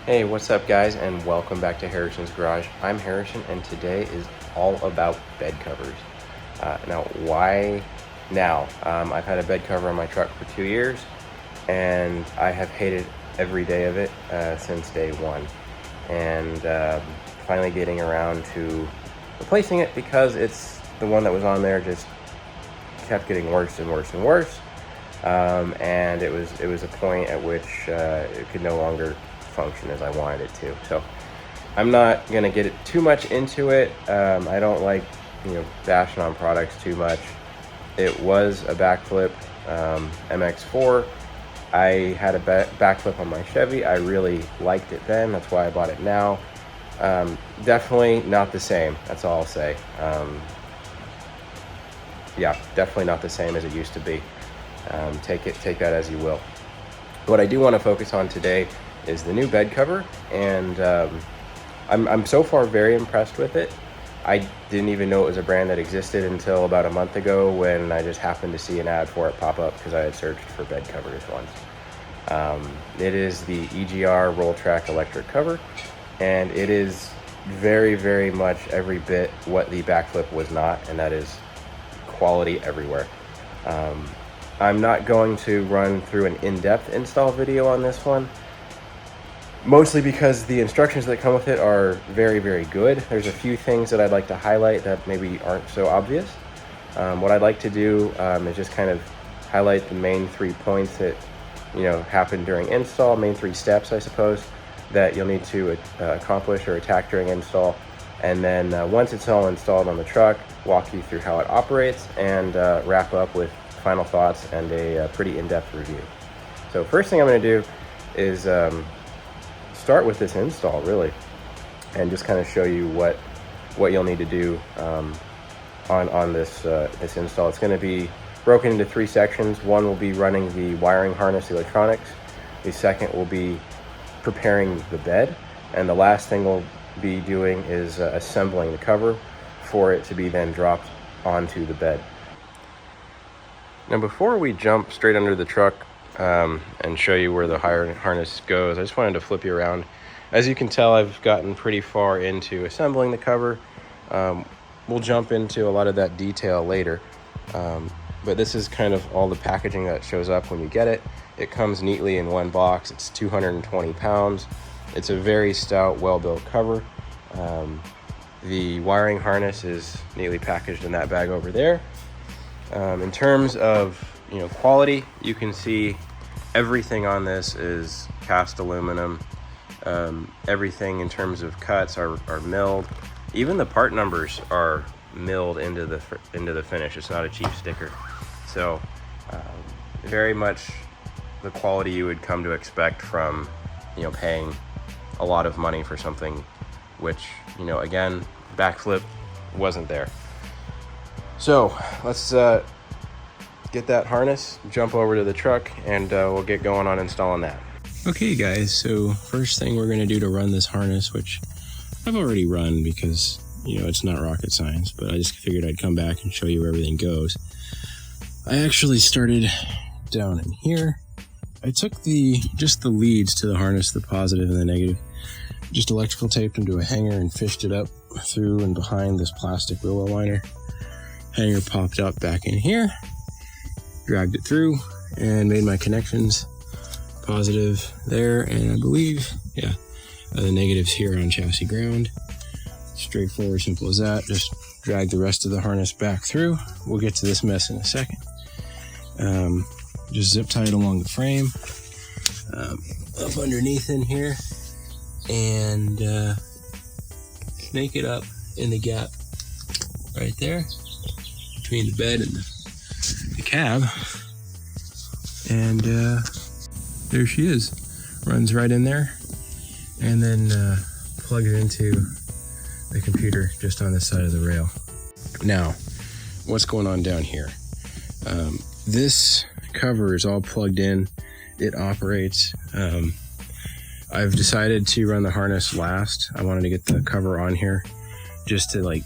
Hey, what's up guys, and welcome back to Harrison's Garage. I'm Harrison, and today is all about bed covers. Now, why now? I've had a bed cover on my truck for 2 years, and I have hated every day of it since day one. And finally getting around to replacing it because it's the one that was on there just kept getting worse and worse and worse. And it was a point at which it could no longer function as I wanted it to. So I'm not gonna get it too much into it. I don't like bashing on products too much. It was a backflip MX4. I had a backflip on my Chevy. I really liked it then. That's why I bought it now. Definitely not the same. That's all I'll say. Yeah, definitely not the same as it used to be. Take that as you will. What I do want to focus on today is the new bed cover, and I'm so far very impressed with it. I didn't even know it was a brand that existed until about a month ago when I just happened to see an ad for it pop up because I had searched for bed covers once. It is the EGR Rolltrac electric cover, and it is very, very much every bit what the backflip was not, and that is quality everywhere. I'm not going to run through an in-depth install video on this one, mostly because the instructions that come with it are very, very good. There's a few things that I'd like to highlight that maybe aren't so obvious. What I'd like to do is just kind of highlight the main 3 points that happen during install, main 3 steps, I suppose, that you'll need to accomplish or attack during install. And then once it's all installed on the truck, walk you through how it operates and wrap up with final thoughts and a pretty in-depth review. So first thing I'm going to do is start with this install, really, and just kind of show you what you'll need to do on this install. It's going to be broken into 3 sections. One will be running the wiring harness electronics. The second will be preparing the bed, and the last thing we'll be doing is assembling the cover for it to be then dropped onto the bed. Now, before we jump straight under the truck and show you where the harness goes, I just wanted to flip you around. As you can tell, I've gotten pretty far into assembling the cover. We'll jump into a lot of that detail later, but this is kind of all the packaging that shows up when you get it. It comes neatly in one box. It's 220 pounds. It's a very stout, well-built cover. The wiring harness is neatly packaged in that bag over there. In terms of quality, you can see everything on this is cast aluminum. Everything in terms of cuts are milled. Even the part numbers are milled into the finish. It's not a cheap sticker. So very much the quality you would come to expect from paying a lot of money for something which again, backflip wasn't there. So let's get that harness, jump over to the truck, and we'll get going on installing that. Okay guys, so first thing we're going to do to run this harness, which I've already run because it's not rocket science, but I just figured I'd come back and show you where everything goes. I actually started down in here. I took just the leads to the harness, the positive and the negative, just electrical taped them to a hanger and fished it up through and behind this plastic wheel well liner. Hanger popped up back in here, dragged it through, and made my connections. Positive there, and I believe, the negatives here on chassis ground. Straightforward, simple as that. Just drag the rest of the harness back through. We'll get to this mess in a second. Just zip tie it along the frame, up underneath in here, and snake it up in the gap right there between the bed and the cab, and there she is. Runs right in there, and then plug it into the computer just on this side of the rail. Now, what's going on down here? This cover is all plugged in. It operates. I've decided to run the harness last. I wanted to get the cover on here just to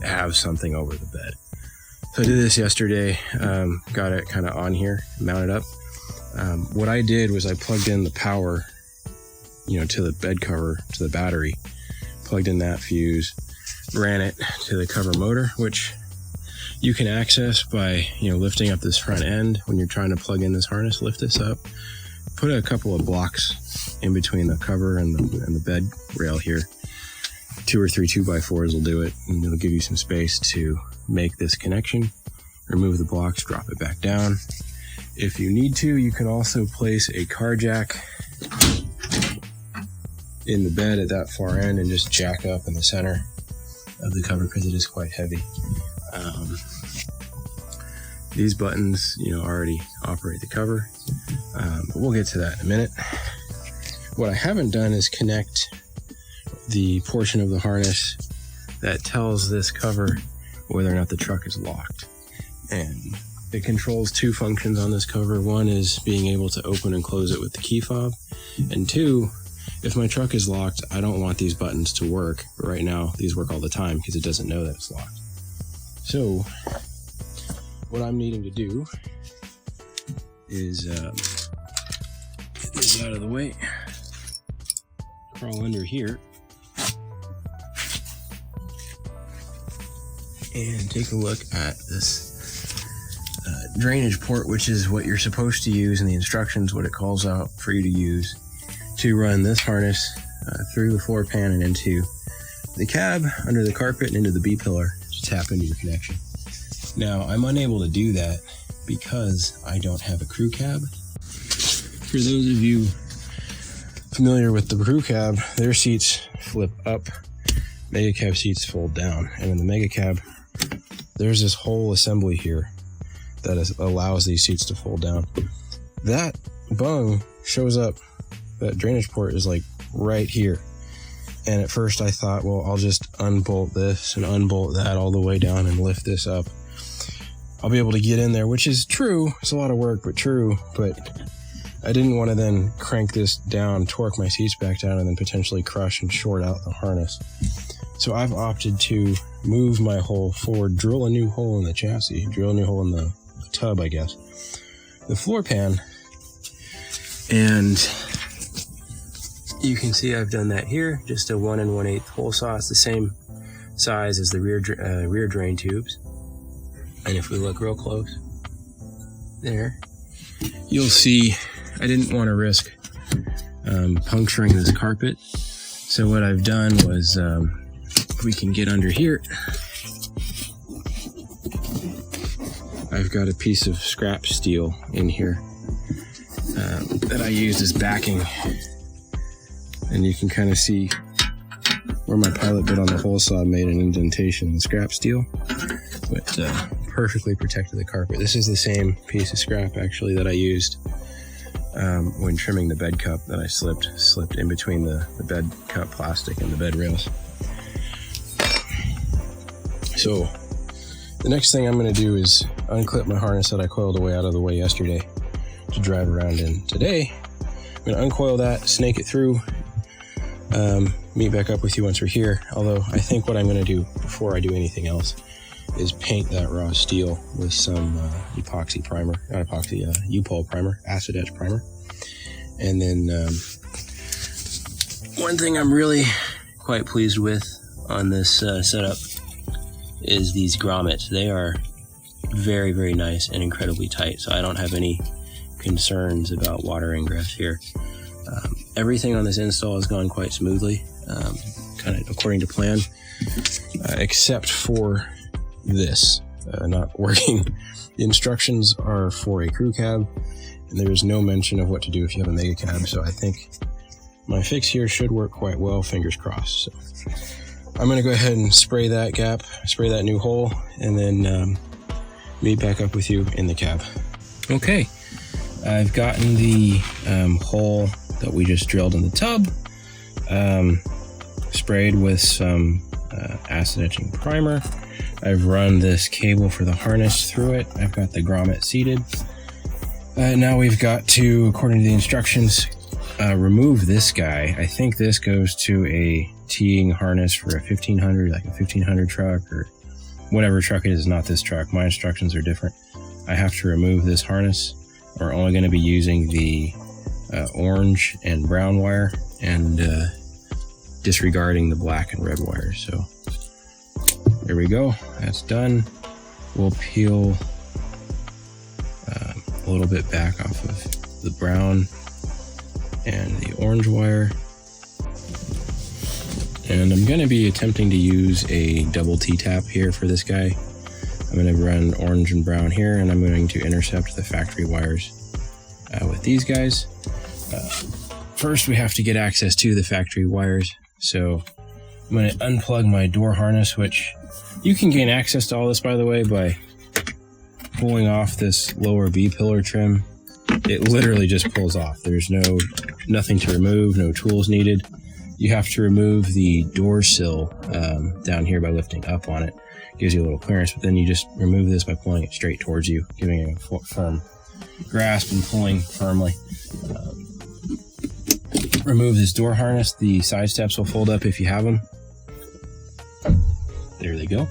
have something over the bed. So I did this yesterday, got it kind of on here, mounted up. What I did was I plugged in the power to the bed cover, to the battery, plugged in that fuse, ran it to the cover motor, which you can access by, lifting up this front end. When you're trying to plug in this harness, lift this up, put a couple of blocks in between the cover and the bed rail here. 2 or 3 2x4s will do it, and it'll give you some space to make this connection. Remove the blocks, drop it back down. If you need to, you can also place a car jack in the bed at that far end and just jack up in the center of the cover because it is quite heavy. These buttons, already operate the cover, but we'll get to that in a minute. What I haven't done is connect the portion of the harness that tells this cover whether or not the truck is locked. And it controls 2 functions on this cover. One is being able to open and close it with the key fob. And 2, if my truck is locked, I don't want these buttons to work. But right now, these work all the time because it doesn't know that it's locked. So what I'm needing to do is get this out of the way, crawl under here, and take a look at this drainage port, which is what you're supposed to use in the instructions, what it calls out for you to use to run this harness through the floor pan and into the cab, under the carpet, and into the B-pillar to tap into your connection. Now, I'm unable to do that because I don't have a crew cab. For those of you familiar with the crew cab, their seats flip up, mega cab seats fold down, and in the mega cab, there's this whole assembly here that allows these seats to fold down. That bung shows up, that drainage port is like right here. And at first I thought, well, I'll just unbolt this and unbolt that all the way down and lift this up. I'll be able to get in there, which is true. It's a lot of work, but true. But I didn't want to then crank this down, torque my seats back down, and then potentially crush and short out the harness. So I've opted to move my hole forward, drill a new hole in the chassis, drill a new hole in the tub, I guess, the floor pan, and you can see I've done that here, just a 1 1/8 hole saw. It's the same size as the rear drain tubes, and if we look real close there, you'll see I didn't want to risk puncturing this carpet, so what I've done was if we can get under here, I've got a piece of scrap steel in here that I used as backing, and you can kind of see where my pilot bit on the hole saw made an indentation in the scrap steel, but perfectly protected the carpet. This is the same piece of scrap actually that I used when trimming the bed cup that I slipped in between the bed cup plastic and the bed rails. So the next thing I'm going to do is unclip my harness that I coiled away out of the way yesterday to drive around in today. I'm going to uncoil that, snake it through, meet back up with you once we're here. Although I think what I'm going to do before I do anything else is paint that raw steel with some epoxy primer, not epoxy, U-Pol primer, acid etch primer. And then one thing I'm really quite pleased with on this setup is these grommets. They are very, very nice and incredibly tight, so I don't have any concerns about water ingress here. Everything on this install has gone quite smoothly, kind of according to plan, except for this not working. The instructions are for a crew cab, and there is no mention of what to do if you have a mega cab, so I think my fix here should work quite well, fingers crossed. So I'm going to go ahead and spray that gap, spray that new hole, and then meet back up with you in the cab. Okay, I've gotten the hole that we just drilled in the tub sprayed with some acid etching primer. I've run this cable for the harness through it. I've got the grommet seated. Now we've got to, according to the instructions, remove this guy. I think this goes to a teeing harness for a 1500, like a 1500 truck or whatever truck it is, not this truck. My instructions are different. I have to remove this harness. We're only going to be using the orange and brown wire and disregarding the black and red wires. So there we go, that's done. We'll peel a little bit back off of the brown and the orange wire. And I'm going to be attempting to use a double T-tap here for this guy. I'm going to run orange and brown here, and I'm going to intercept the factory wires with these guys. First, we have to get access to the factory wires. So I'm going to unplug my door harness, which you can gain access to all this, by the way, by pulling off this lower B pillar trim. It literally just pulls off. There's nothing to remove, no tools needed. You have to remove the door sill down here by lifting up on it. Gives you a little clearance, but then you just remove this by pulling it straight towards you, giving it a firm grasp and pulling firmly. Remove this door harness. The side steps will fold up if you have them. There they go.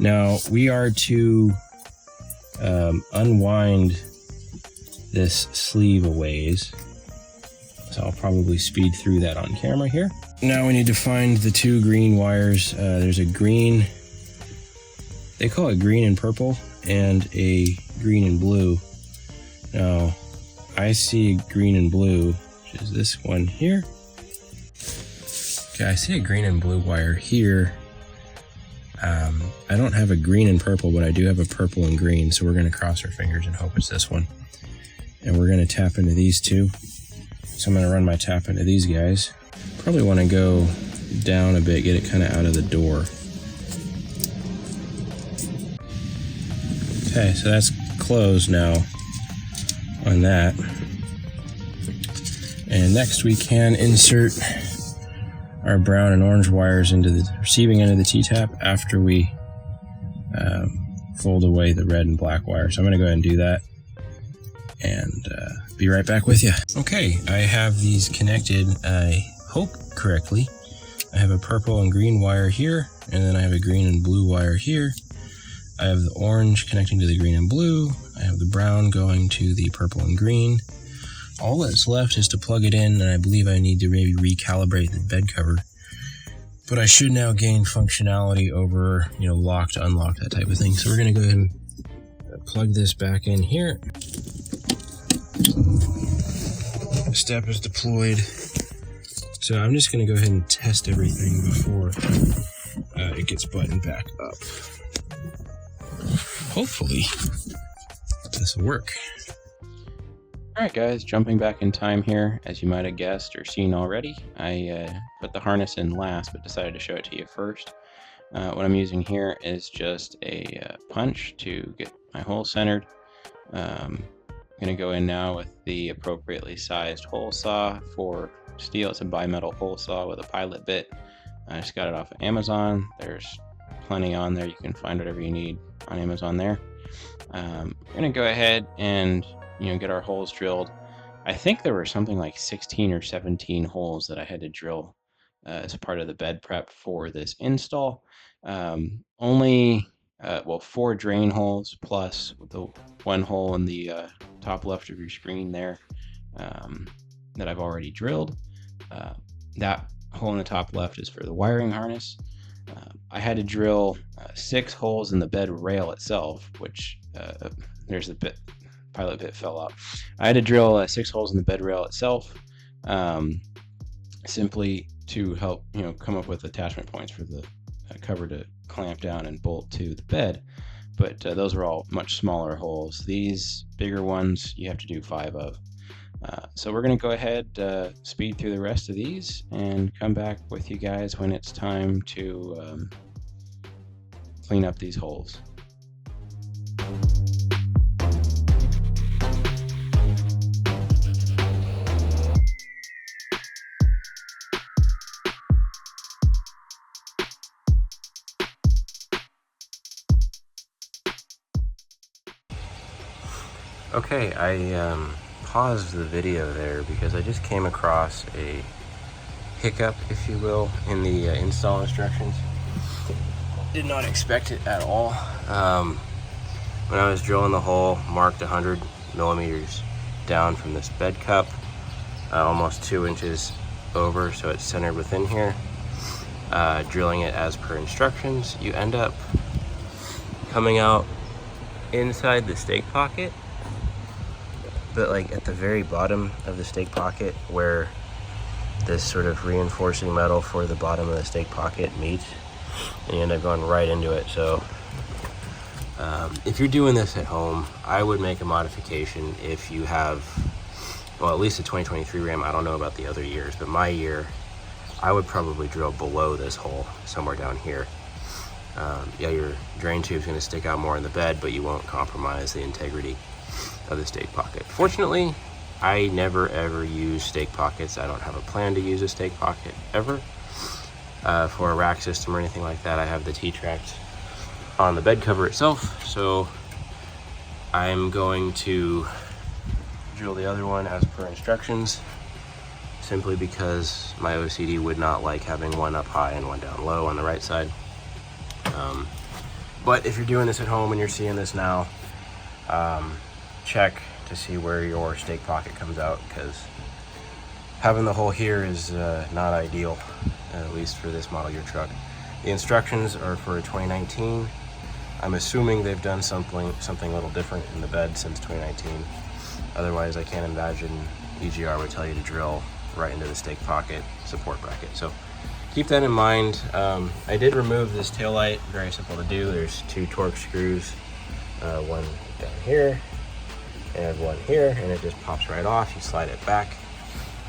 Now we are to unwind this sleeve a ways. So I'll probably speed through that on camera here. Now we need to find the two green wires. There's a green, they call it green and purple, and a green and blue. Now I see green and blue, which is this one here. Okay, I see a green and blue wire here. I don't have a green and purple, but I do have a purple and green, so we're going to cross our fingers and hope it's this one. And we're going to tap into these two. So I'm going to run my tap into these guys. Probably want to go down a bit, get it kind of out of the door. Okay, so that's closed now on that. And next we can insert our brown and orange wires into the receiving end of the T-tap after we fold away the red and black wire. So I'm going to go ahead and do that and be right back with you. Okay, I have these connected, I hope correctly. I have a purple and green wire here, and then I have a green and blue wire here. I have the orange connecting to the green and blue. I have the brown going to the purple and green. All that's left is to plug it in, and I believe I need to maybe recalibrate the bed cover. But I should now gain functionality over, lock to unlock, that type of thing. So we're going to go ahead and plug this back in here. The step is deployed. So I'm just going to go ahead and test everything before it gets buttoned back up. Hopefully this will work. Alright guys, jumping back in time here. As you might have guessed or seen already, I put the harness in last but decided to show it to you first. What I'm using here is just a punch to get my hole centered. I'm going to go in now with the appropriately sized hole saw for steel. It's a bimetal hole saw with a pilot bit. I just got it off of Amazon. There's plenty on there. You can find whatever you need on Amazon there. I'm going to go ahead and get our holes drilled. I think there were something like 16 or 17 holes that I had to drill as part of the bed prep for this install. Only 4 drain holes plus the one hole in the top left of your screen there that I've already drilled. That hole in the top left is for the wiring harness. I had to drill 6 holes in the bed rail itself, which there's the bit. Pilot bit fell out. I had to drill 6 holes in the bed rail itself, simply to help come up with attachment points for the cover to clamp down and bolt to the bed. But those are all much smaller holes. These bigger ones you have to do 5 of. So we're going to go ahead, speed through the rest of these, and come back with you guys when it's time to clean up these holes. Okay, I paused the video there because I just came across a hiccup, if you will, in the install instructions. Did not expect it at all. When I was drilling the hole, marked 100 millimeters down from this bed cup, almost 2 inches over so it's centered within here, drilling it as per instructions, you end up coming out inside the stake pocket, but like at the very bottom of the stake pocket where this sort of reinforcing metal for the bottom of the stake pocket meets, and you end up going right into it. So if you're doing this at home, I would make a modification if you have, well, at least a 2023 Ram. I don't know about the other years, but my year, I would probably drill below this hole, somewhere down here. Yeah, your drain tube's gonna stick out more in the bed, but you won't compromise the integrity of the stake pocket. Fortunately, I never ever use stake pockets. I don't have a plan to use a stake pocket ever. For a rack system or anything like that, I have the T-Tract on the bed cover itself, so I'm going to drill the other one as per instructions, simply because my OCD would not like having one up high and one down low on the right side. But if you're doing this at home and you're seeing this now, check to see where your stake pocket comes out, because having the hole here is not ideal, at least for this model year truck. The instructions are for 2019. I'm assuming they've done something a little different in the bed since 2019. Otherwise, I can't imagine EGR would tell you to drill right into the stake pocket support bracket. So keep that in mind. I did remove this taillight, very simple to do. There's 2 Torx screws, one down here and one here, and it just pops right off. You slide it back.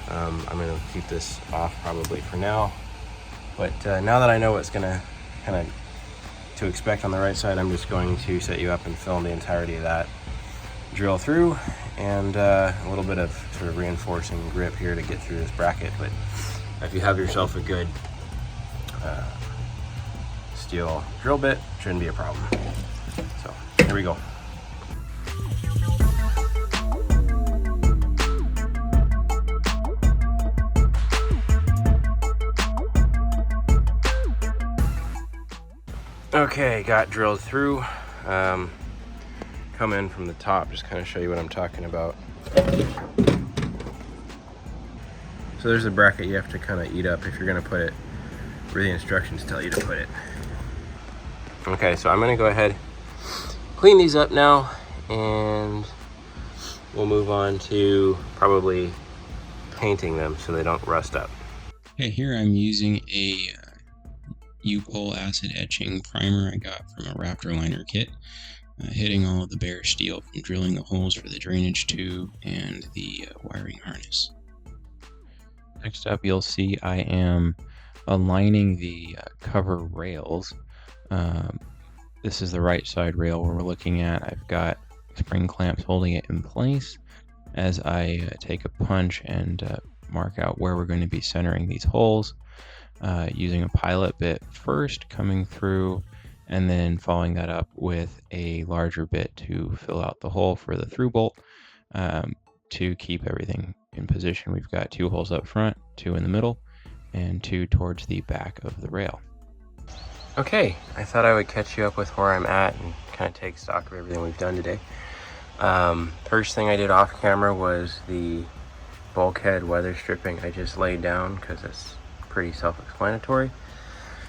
I'm gonna keep this off probably for now. But now that I know what's gonna kind of to expect on the right side, I'm just going to set you up and film the entirety of that drill through, and a little bit of sort of reinforcing grip here to get through this bracket. But if you have yourself a good steel drill bit, shouldn't be a problem. So here we go. Okay, got drilled through. Come in from the top, just kind of show you what I'm talking about. So there's a bracket you have to kind of eat up if you're gonna put it where the instructions tell you to put it. Okay, so I'm gonna go ahead, clean these up now, and we'll move on to probably painting them so they don't rust up. Okay, here I'm using a U-pole acid etching primer I got from a Raptor liner kit, hitting all of the bare steel from drilling the holes for the drainage tube and the wiring harness. Next up, you'll see I am aligning the cover rails. This is the right side rail where we're looking at. I've got spring clamps holding it in place as I take a punch and mark out where we're going to be centering these holes, using a pilot bit first, coming through, and then following that up with a larger bit to fill out the hole for the through bolt, to keep everything in position. We've got 2 holes up front, 2 in the middle, and 2 towards the back of the rail. Okay, I thought I would catch you up with where I'm at and kind of take stock of everything we've done today. First thing I did off camera was the bulkhead weather stripping I just laid down, because it's pretty self-explanatory.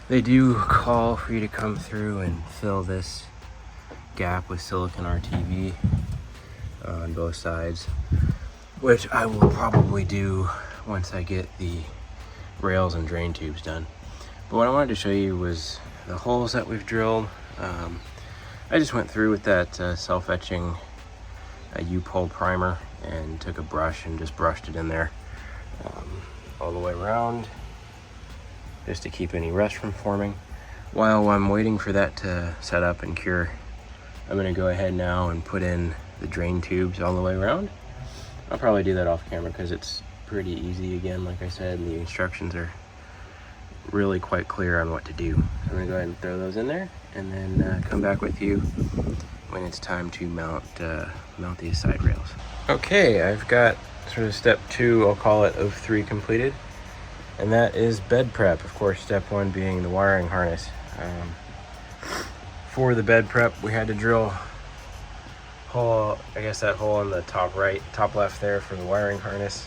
They do call for you to come through and fill this gap with silicone RTV on both sides, which I will probably do once I get the rails and drain tubes done. But what I wanted to show you was the holes that we've drilled. I just went through with that self-etching U-pole primer and took a brush and just brushed it in there all the way around, just to keep any rust from forming. While I'm waiting for that to set up and cure, I'm gonna go ahead now and put in the drain tubes all the way around. I'll probably do that off camera because it's pretty easy. Again, like I said, the instructions are really quite clear on what to do. So I'm gonna go ahead and throw those in there, and then come back with you when it's time to mount these side rails. Okay, I've got sort of step 2, I'll call it, of 3 completed. And that is bed prep. Of course, step 1 being the wiring harness. For the bed prep, we had to drill hole, I guess that hole on the top right, top left there for the wiring harness.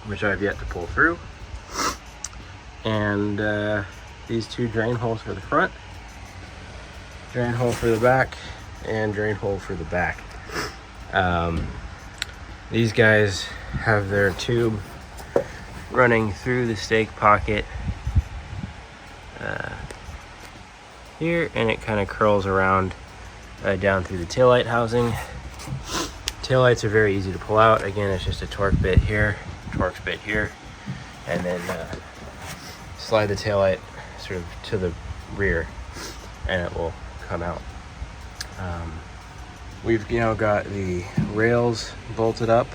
which I've yet to pull through. And these 2 drain holes for the front, drain hole for the back, and drain hole for the back. These guys have their tube running through the stake pocket here, and it kind of curls around down through the taillight housing. Taillights are very easy to pull out. Again, it's just a torque bit here, Torx bit here, and then slide the taillight sort of to the rear, and it will come out. We've got the rails bolted up.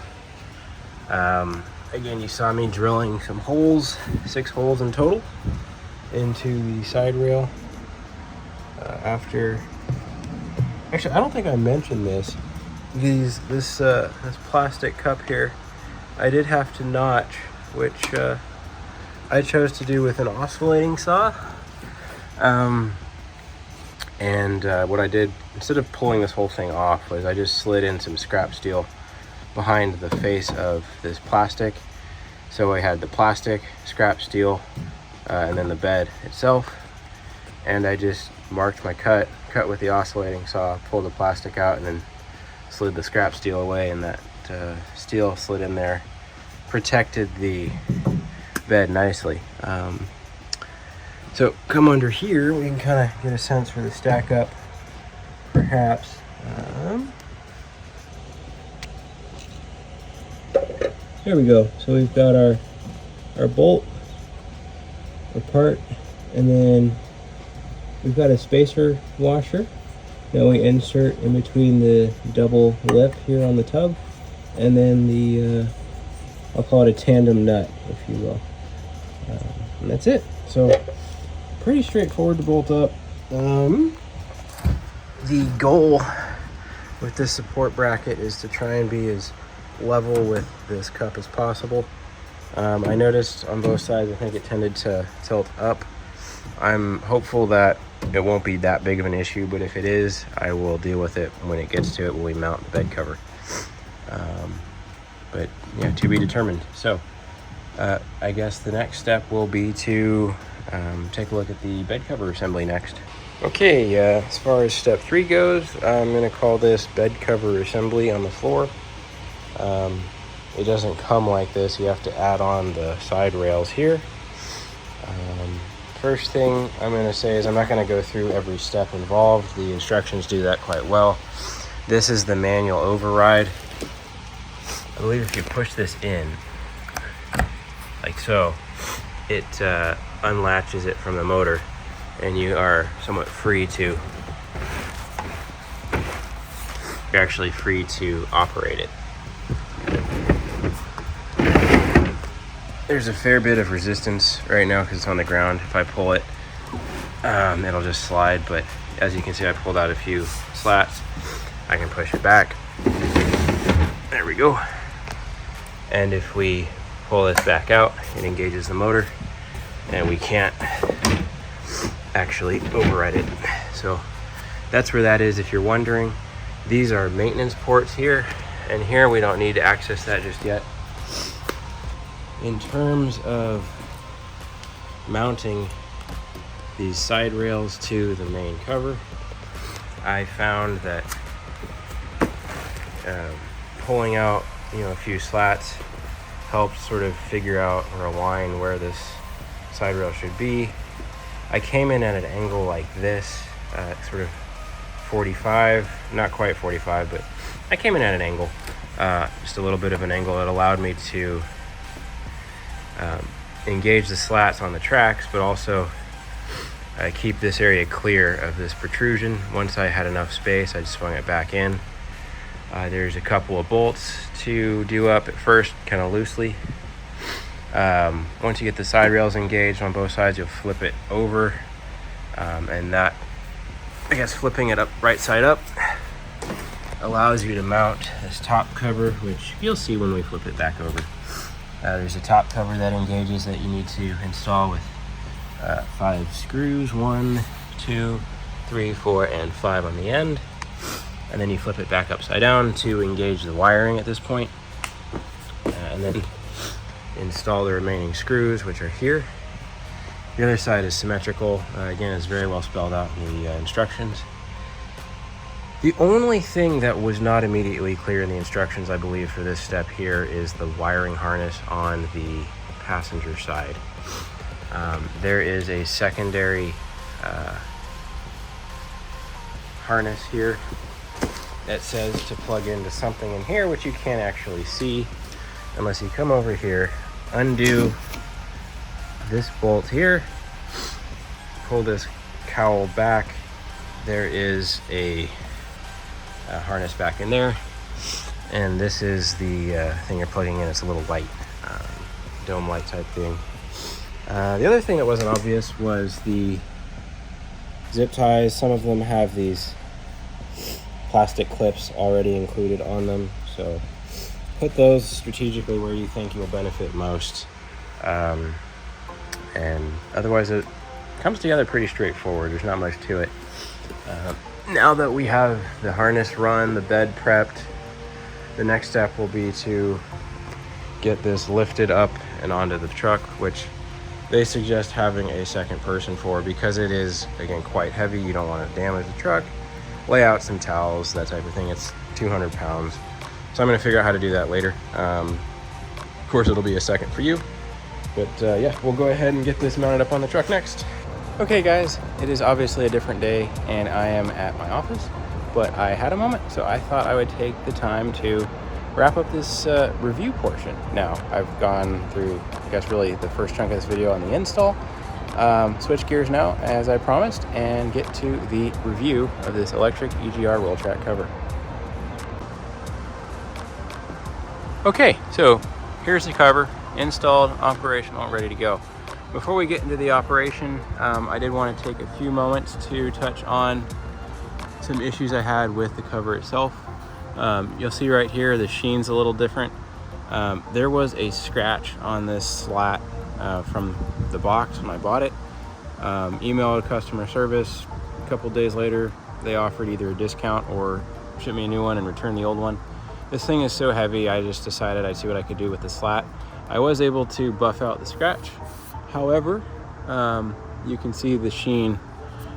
Again, you saw me drilling some holes, 6 holes in total, into the side rail. Actually, I don't think I mentioned this. This plastic cup here, I did have to notch, which I chose to do with an oscillating saw. What I did, instead of pulling this whole thing off, was I just slid in some scrap steel behind the face of this plastic. So I had the plastic, scrap steel, and then the bed itself. And I just marked my cut with the oscillating saw, pulled the plastic out, and then slid the scrap steel away, and that steel slid in there, protected the bed nicely. So come under here, we can kind of get a sense for the stack up, perhaps. There we go. So we've got our bolt, our part, and then we've got a spacer washer that we insert in between the double lip here on the tub, and then the I'll call it a tandem nut, if you will, and that's it. So pretty straightforward to bolt up. The goal with this support bracket is to try and be as level with this cup as possible. I noticed on both sides, I think it tended to tilt up. I'm hopeful that it won't be that big of an issue, but if it is, I will deal with it when it gets to it when we mount the bed cover. But yeah, to be determined. So I guess the next step will be to take a look at the bed cover assembly next. Okay, as far as step 3 goes, I'm going to call this bed cover assembly on the floor. It doesn't come like this. You have to add on the side rails here. First thing I'm going to say is I'm not going to go through every step involved. The instructions do that quite well. This is the manual override. I believe if you push this in, like so, it unlatches it from the motor, and you are somewhat free to, you're actually free to operate it. There's a fair bit of resistance right now because it's on the ground. If I pull it, it'll just slide, but as you can see, I pulled out a few slats. I can push it back. There we go. And if we pull this back out, it engages the motor, and we can't actually override it. So that's where that is, if you're wondering. These are maintenance ports here, and here we don't need to access that just yet. In terms of mounting these side rails to the main cover, I found that pulling out a few slats helps sort of figure out or align where this side rail should be. I came in at an angle like this, sort of 45, not quite 45, but I came in at an angle, just a little bit of an angle that allowed me to engage the slats on the tracks, but also keep this area clear of this protrusion. Once I had enough space, I just swung it back in. There's a couple of bolts to do up at first, kind of loosely. Once you get the side rails engaged on both sides, you'll flip it over, and that, I guess, flipping it up right side up allows you to mount this top cover, which you'll see when we flip it back over. There's a top cover that engages that you need to install with 5 screws, 1, 2, 3, 4, and 5 on the end. And then you flip it back upside down to engage the wiring at this point. And then install the remaining screws, which are here. The other side is symmetrical. Again, it's very well spelled out in the instructions. The only thing that was not immediately clear in the instructions, I believe, for this step here is the wiring harness on the passenger side. There is a secondary harness here that says to plug into something in here, which you can't actually see unless you come over here, undo this bolt here, pull this cowl back. There is a harness back in there, and this is the thing you're plugging in. It's a little light, dome light type thing. The other thing that wasn't obvious was the zip ties. Some of them have these plastic clips already included on them, so put those strategically where you think you'll benefit most. And otherwise it comes together pretty straightforward. There's not much to it. Now that we have the harness run, the bed prepped, the next step will be to get this lifted up and onto the truck, which they suggest having a second person for, because it is, again, quite heavy. You don't want to damage the truck. Lay out some towels, that type of thing. It's 200 pounds. So I'm going to figure out how to do that later. Of course, it'll be a second for you. But yeah, we'll go ahead and get this mounted up on the truck next. Okay guys, it is obviously a different day and I am at my office, but I had a moment, so I thought I would take the time to wrap up this review portion. Now, I've gone through, I guess, really the first chunk of this video on the install. Switch gears now, as I promised, and get to the review of this electric EGR Rolltrac cover. Okay, so here's the cover, installed, operational, ready to go. Before we get into the operation, I did want to take a few moments to touch on some issues I had with the cover itself. You'll see right here the sheen's a little different. There was a scratch on this slat from the box when I bought it. Emailed customer service. A couple days later, they offered either a discount or ship me a new one and return the old one. This thing is so heavy, I just decided I'd see what I could do with the slat. I was able to buff out the scratch. However, you can see the sheen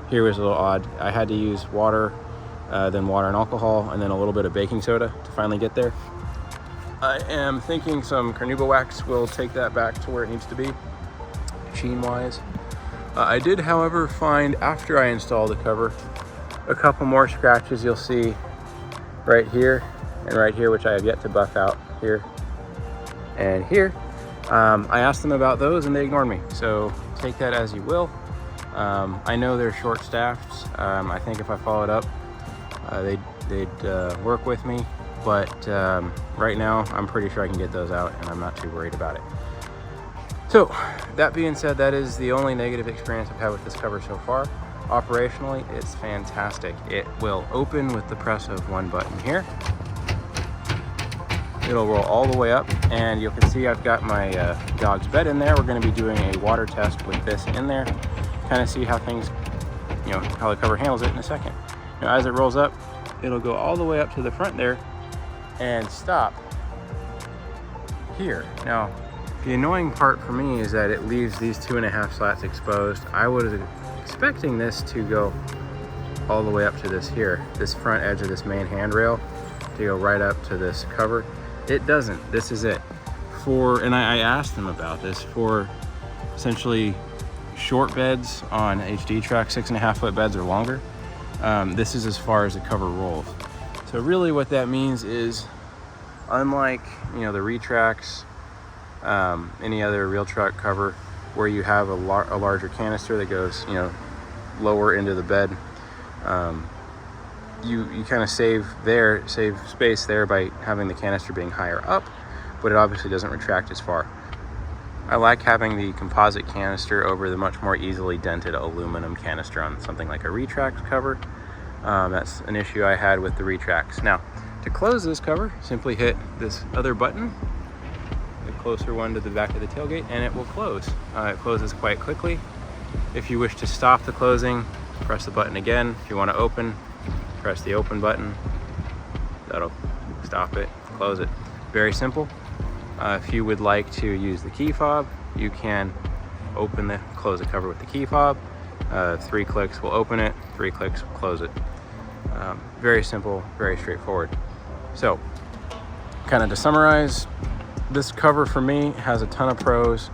here was a little odd. I had to use water, then water and alcohol, and then a little bit of baking soda to finally get there. I am thinking some carnauba wax will take that back to where it needs to be, sheen-wise. I did, however, find after I installed the cover, a couple more scratches you'll see right here and right here, which I have yet to buff out here and here. I asked them about those and they ignored me, so take that as you will. I know they're short-staffed. I think if I followed up, they'd work with me, but right now I'm pretty sure I can get those out and I'm not too worried about it. So that being said, that is the only negative experience I've had with this cover so far. Operationally, it's fantastic. It will open with the press of one button here. It'll roll all the way up, and you can see I've got my dog's bed in there. We're going to be doing a water test with this in there, kind of see how things, how the cover handles it in a second. Now, as it rolls up, it'll go all the way up to the front there and stop here. Now, the annoying part for me is that it leaves these 2.5 slats exposed. I was expecting this to go all the way up to this here, this front edge of this main handrail, to go right up to this cover. It doesn't. This is it. And I asked them about this, for essentially short beds on HD track, 6.5 foot beds or longer. This is as far as the cover rolls. So really what that means is, unlike the Rolltracs, any other real truck cover where you have a larger canister that goes lower into the bed, you kind of save space there by having the canister being higher up, but it obviously doesn't retract as far. I like having the composite canister over the much more easily dented aluminum canister on something like a Rolltrac cover. That's an issue I had with the Rolltracs. Now, to close this cover, simply hit this other button, the closer one to the back of the tailgate, and it will close. It closes quite quickly. If you wish to stop the closing, press the button again. If you want to open, press the open button. That'll stop it, close it. Very simple. If you would like to use the key fob, you can close the cover with the key fob. 3 clicks will open it, 3 clicks will close it. Very simple, very straightforward. So, kind of to summarize, this cover for me has a ton of pros.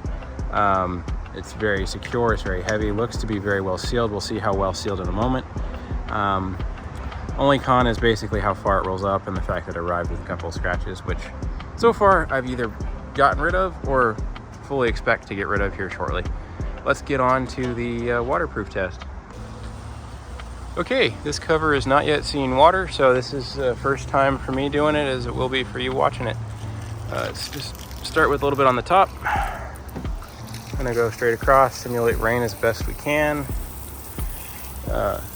It's very secure, it's very heavy, looks to be very well sealed. We'll see how well sealed in a moment. Only con is basically how far it rolls up and the fact that it arrived with a couple of scratches, which so far I've either gotten rid of or fully expect to get rid of here shortly. Let's get on to the waterproof test. Okay, this cover is not yet seen water, so this is the first time for me doing it, as it will be for you watching it. Let's just start with a little bit on the top. I'm gonna go straight across, simulate rain as best we can.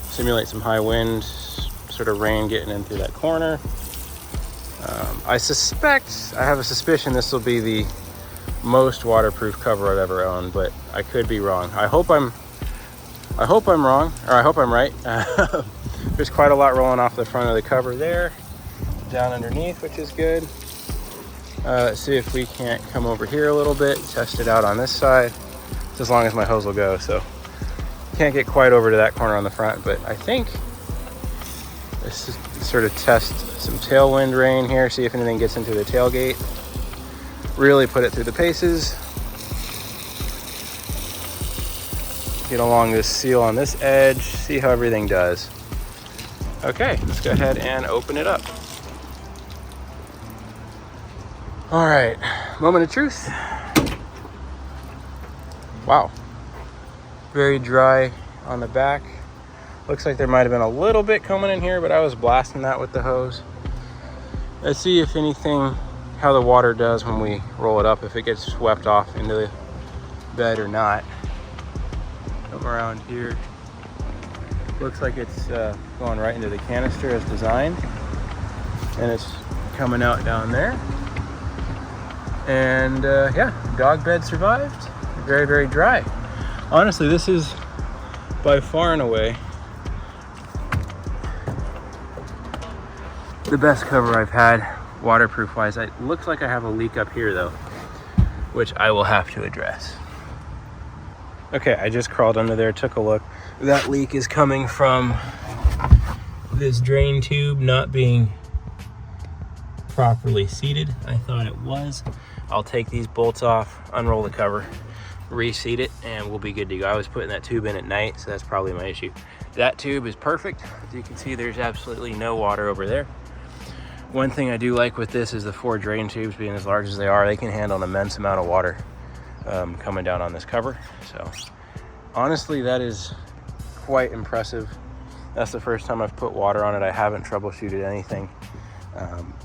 Simulate some high wind, sort of rain getting in through that corner. I have a suspicion this will be the most waterproof cover I've ever owned, but I could be wrong. I hope I'm wrong, or I hope I'm right. There's quite a lot rolling off the front of the cover there, down underneath, which is good. Let's see if we can't come over here a little bit, test it out on this side. It's as long as my hose will go, so can't get quite over to that corner on the front, but I think this is sort of test some tailwind rain here, see if anything gets into the tailgate. Really put it through the paces. Get along this seal on this edge, see how everything does. Okay, let's go ahead and open it up. All right, moment of truth. Wow, very dry on the back. Looks like there might have been a little bit coming in here, but I was blasting that with the hose. Let's see if anything, how the water does when we roll it up, if it gets swept off into the bed or not. Come around here. Looks like it's going right into the canister as designed. And it's coming out down there. And yeah, dog bed survived. Very, very dry. Honestly, this is by far and away the best cover I've had waterproof wise. It looks like I have a leak up here though, which I will have to address. Okay, I just crawled under there, took a look. That leak is coming from this drain tube not being properly seated. I thought it was. I'll take these bolts off, unroll the cover, reseat it, and we'll be good to go. I was putting that tube in at night, so that's probably my issue. That tube is perfect. As you can see, there's absolutely no water over there. One thing I do like with this is the 4 drain tubes being as large as they are, they can handle an immense amount of water coming down on this cover. So honestly, that is quite impressive. That's the first time I've put water on it. I haven't troubleshooted anything.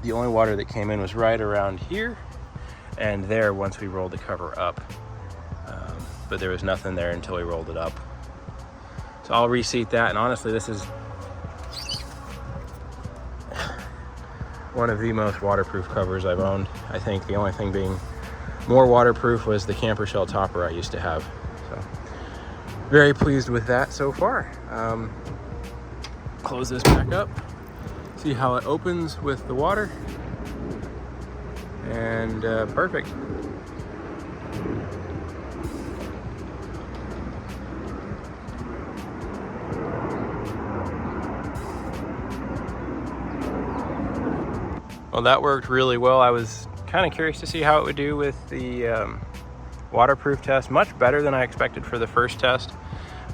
The only water that came in was right around here and there once we rolled the cover up. But there was nothing there until we rolled it up. So I'll reseat that, and honestly, this is one of the most waterproof covers I've owned. I think the only thing being more waterproof was the camper shell topper I used to have. So very pleased with that so far. Close this back up, see how it opens with the water, and perfect. Well, that worked really well. I was kind of curious to see how it would do with the waterproof test. Much better than I expected for the first test.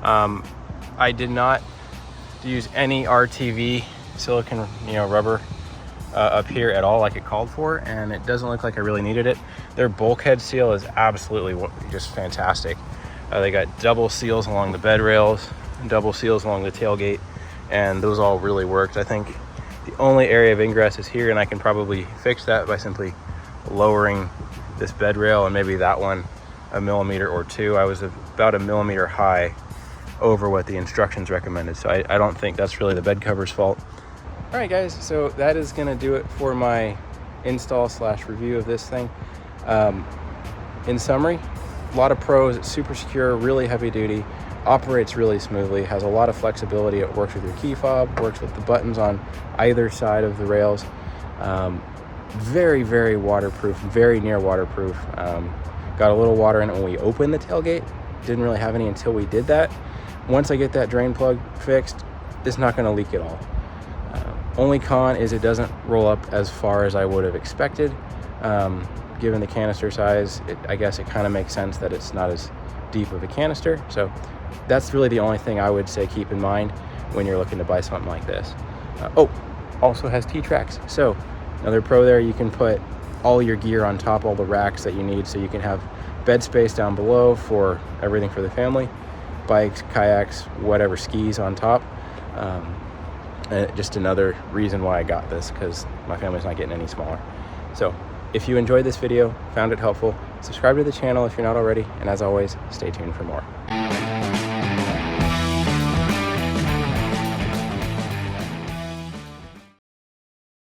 I did not use any RTV silicone, rubber up here at all like it called for, and it doesn't look like I really needed it. Their bulkhead seal is absolutely just fantastic. They got double seals along the bed rails, double seals along the tailgate, and those all really worked. I think the only area of ingress is here, and I can probably fix that by simply lowering this bed rail and maybe that one a millimeter or 2. I was about 1 millimeter high over what the instructions recommended, so I don't think that's really the bed cover's fault. All right, guys, so that is gonna do it for my install / review of this thing. In summary, a lot of pros. It's super secure, really heavy duty, operates really smoothly, has a lot of flexibility. It works with your key fob, works with the buttons on either side of the rails. very, very waterproof, very near waterproof. Got a little water in it when we opened the tailgate. Didn't really have any until we did that. Once I get that drain plug fixed, it's not going to leak at all. Only con is it doesn't roll up as far as I would have expected. Given the canister size, I guess it kind of makes sense that it's not as deep of a canister. So that's really the only thing I would say keep in mind when you're looking to buy something like this. Also has T-tracks. So another pro there, you can put all your gear on top, all the racks that you need, so you can have bed space down below for everything for the family, bikes, kayaks, whatever, skis on top. And just another reason why I got this, because my family's not getting any smaller. So if you enjoyed this video, found it helpful, subscribe to the channel if you're not already, and as always, stay tuned for more.